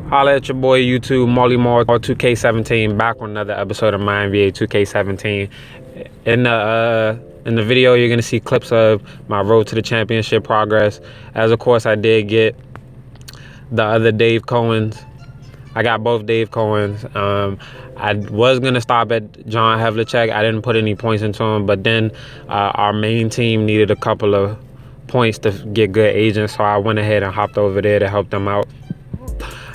Holla at your boy YouTube, Moultrie-Roberson, back with another episode of Mynba2k17. In the video, you're gonna see clips of my road to the championship progress. As of course, I did get the other Dave Cohen's. I got both Dave Cohen's. I was gonna stop at John Havlicek. I didn't put any points into him, but then our main team needed a couple of points to get good agents, so I went ahead and hopped over there to help them out.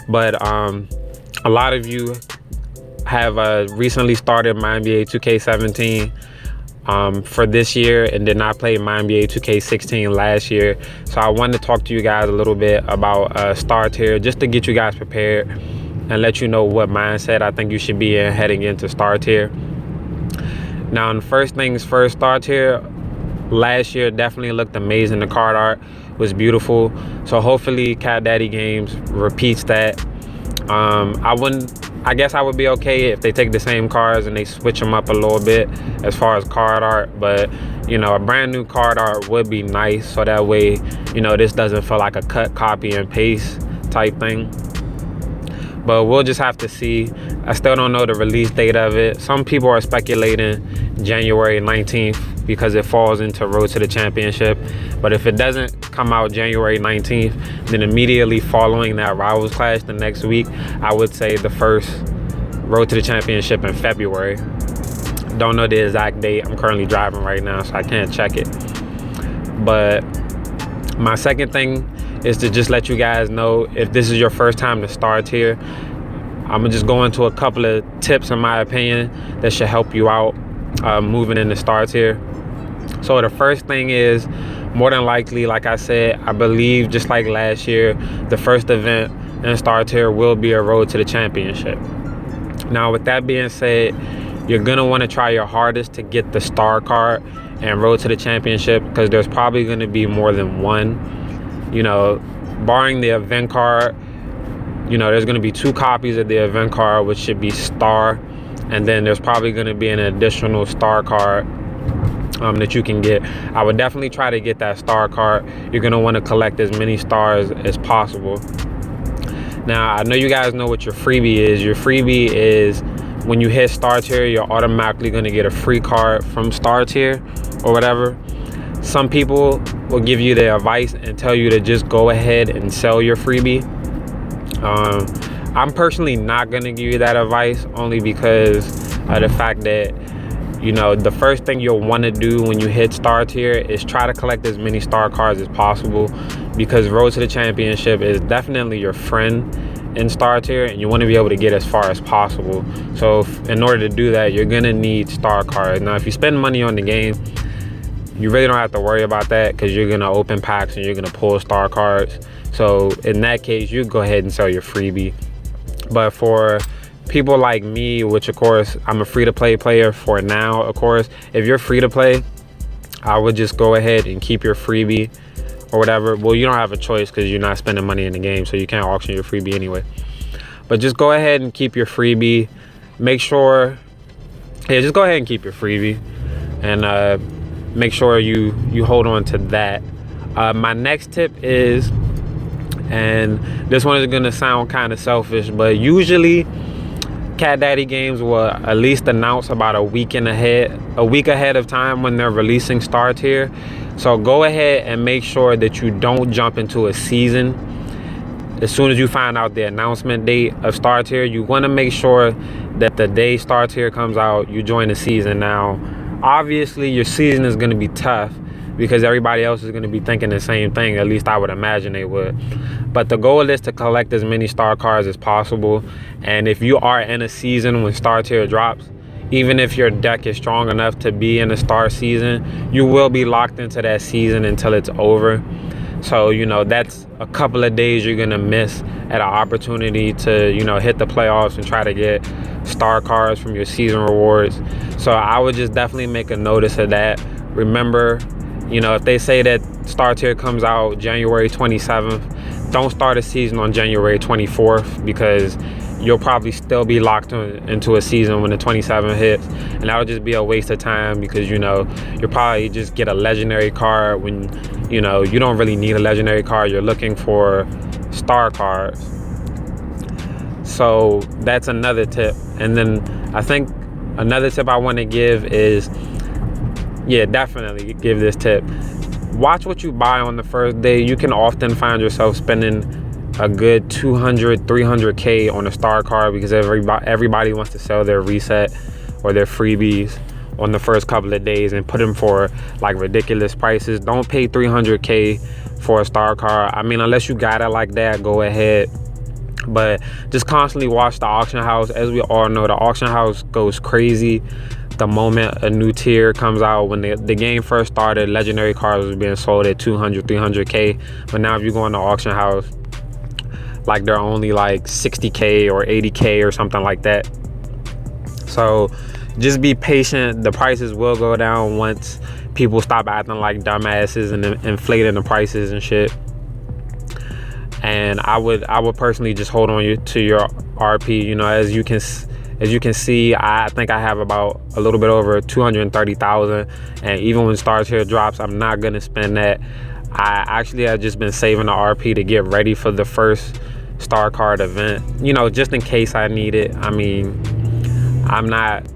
But a lot of you have recently started Mynba2k17 for this year and did not play Mynba2k16 last year. So I wanted to talk to you guys a little bit about Star Tier, just to get you guys prepared and let you know what mindset I think you should be in heading into Star Tier. Now, first things first, Star Tier last year definitely looked amazing. The card art was beautiful, so hopefully Cat Daddy Games repeats that. I guess I would be okay if they take the same cards and they switch them up a little bit as far as card art, but you know, a brand new card art would be nice, so that way, you know, this doesn't feel like a cut, copy and paste type thing. But we'll just have to see. I still don't know the release date of it. Some people are speculating January 19th because it falls into Road to the Championship. But if it doesn't come out January 19th, then immediately following that Rivals Clash the next week, I would say the first Road to the Championship in February. Don't know the exact date. I'm currently driving right now, so I can't check it. But my second thing is to just let you guys know, if this is your first time to Star Tier, I'm gonna just go into a couple of tips, in my opinion, that should help you out moving into Star Tier. So the first thing is, more than likely, like I said, I believe just like last year, the first event in Star Tier will be a Road to the Championship. Now, with that being said, you're gonna want to try your hardest to get the star card and Road to the Championship, because there's probably gonna be more than one. You know, barring the event card, you know, there's going to be 2 copies of the event card, which should be star, and then there's probably going to be an additional star card that you can get. I would definitely try to get that star card. You're going to want to collect as many stars as possible. Now, I know you guys know what your freebie is. Your freebie is when you hit Star Tier, you're automatically going to get a free card from Star Tier or whatever. Some people will give you their advice and tell you to just go ahead and sell your freebie. I'm personally not going to give you that advice, only because of the fact that, you know, the first thing you'll want to do when you hit Star Tier is try to collect as many star cards as possible, because Road to the Championship is definitely your friend in Star Tier, and you want to be able to get as far as possible. So in order to do that, you're going to need star cards. Now, if you spend money on the game, you really don't have to worry about that, because you're going to open packs and you're going to pull star cards. So in that case, you go ahead and sell your freebie. But for people like me, which of course I'm a free-to-play player for now, of course, if you're free to play, I would just go ahead and keep your freebie or whatever. Well, you don't have a choice because you're not spending money in the game, so you can't auction your freebie anyway. But just go ahead and keep your freebie. Make sure, yeah, just go ahead and keep your freebie, and make sure you hold on to that. My next tip is, and this one is gonna sound kind of selfish, but usually Cat Daddy Games will at least announce about a week ahead of time when they're releasing Star Tier. So go ahead and make sure that you don't jump into a season. As soon as you find out the announcement date of Star Tier, you want to make sure that the day Star Tier comes out, you join the season. Now, obviously, your season is going to be tough because everybody else is going to be thinking the same thing. At least I would imagine they would. But the goal is to collect as many star cards as possible. And if you are in a season when Star Tier drops, even if your deck is strong enough to be in a star season, you will be locked into that season until it's over. So, you know, that's a couple of days you're going to miss at an opportunity to, you know, hit the playoffs and try to get star cards from your season rewards. So I would just definitely make a notice of that. Remember, you know, if they say that Star Tier comes out January 27th, don't start a season on January 24th, because you'll probably still be locked into a season when the 27th hits, and that'll just be a waste of time, because, you know, you'll probably just get a legendary card when, you know, you don't really need a legendary card. You're looking for star cards. So that's another tip. And then I think another tip I want to give is, yeah, definitely give this tip. Watch what you buy on the first day. You can often find yourself spending a good 200, 300K on a star card because everybody wants to sell their reset or their freebies on the first couple of days and put them for like ridiculous prices. Don't pay 300K for a star card. I mean, unless you got it like that, go ahead. But just constantly watch the auction house. As we all know, the auction house goes crazy the moment a new tier comes out. When the game first started, legendary cards was being sold at 200, 300K. But now if you go in the auction house, like they're only like 60K or 80K or something like that. So just be patient. The prices will go down once people stop acting like dumbasses and inflating the prices and shit. And I would personally just hold on to your RP. You know, as you can see, I think I have about a little bit over 230,000. And even when Star Tier drops, I'm not gonna spend that. I actually have just been saving the RP to get ready for the first star card event. You know, just in case I need it. I mean, I'm not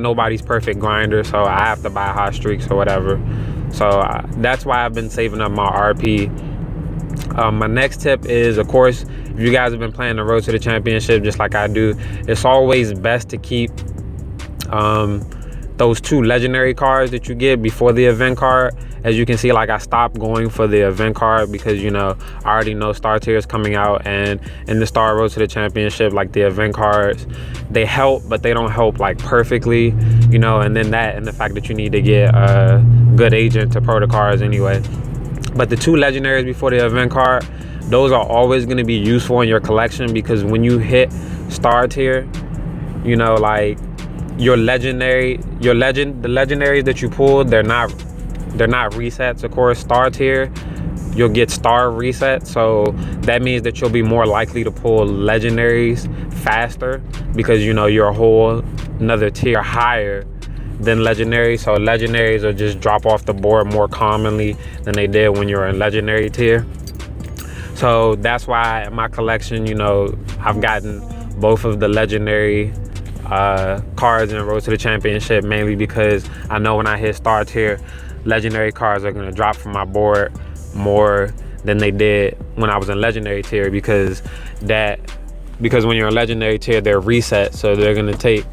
nobody's perfect grinder, so I have to buy hot streaks or whatever. So that's why I've been saving up my RP. My next tip is, of course, if you guys have been playing the road to the championship just like I do, it's always best to keep those 2 legendary cards that you get before the event card. As you can see, like I stopped going for the event card because, you know, I already know Star Tier is coming out, and in the Star Road to the Championship, like the event cards, they help, but they don't help like perfectly, you know. And then that, and the fact that you need to get a good agent to pro the cards anyway. But the 2 legendaries before the event card, those are always going to be useful in your collection, because when you hit Star Tier, you know, like the legendaries that you pulled, they're not resets. Of course, Star Tier, you'll get star reset, so that means that you'll be more likely to pull legendaries faster, because, you know, you're a whole another tier higher than legendaries. So legendaries will just drop off the board more commonly than they did when you're in legendary tier. So that's why in my collection, you know, I've gotten both of the legendary cards in Road to the Championship, mainly because I know when I hit Star Tier, legendary cards are going to drop from my board more than they did when I was in legendary tier, because when you're in legendary tier, they're reset, so they're going to take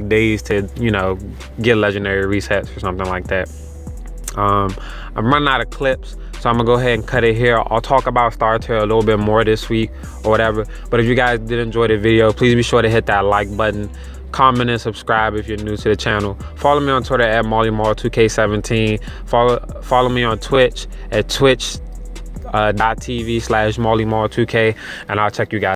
days to, you know, get legendary resets or something like that. I'm running out of clips, so I'm gonna go ahead and cut it here. I'll talk about Star Tier a little bit more this week or whatever. But if you guys did enjoy the video, please be sure to hit that like button, comment and subscribe if you're new to the channel. Follow me on Twitter at Mynba2k17. Follow me on Twitch at twitch.tv/Mynba2k, and I'll check you guys.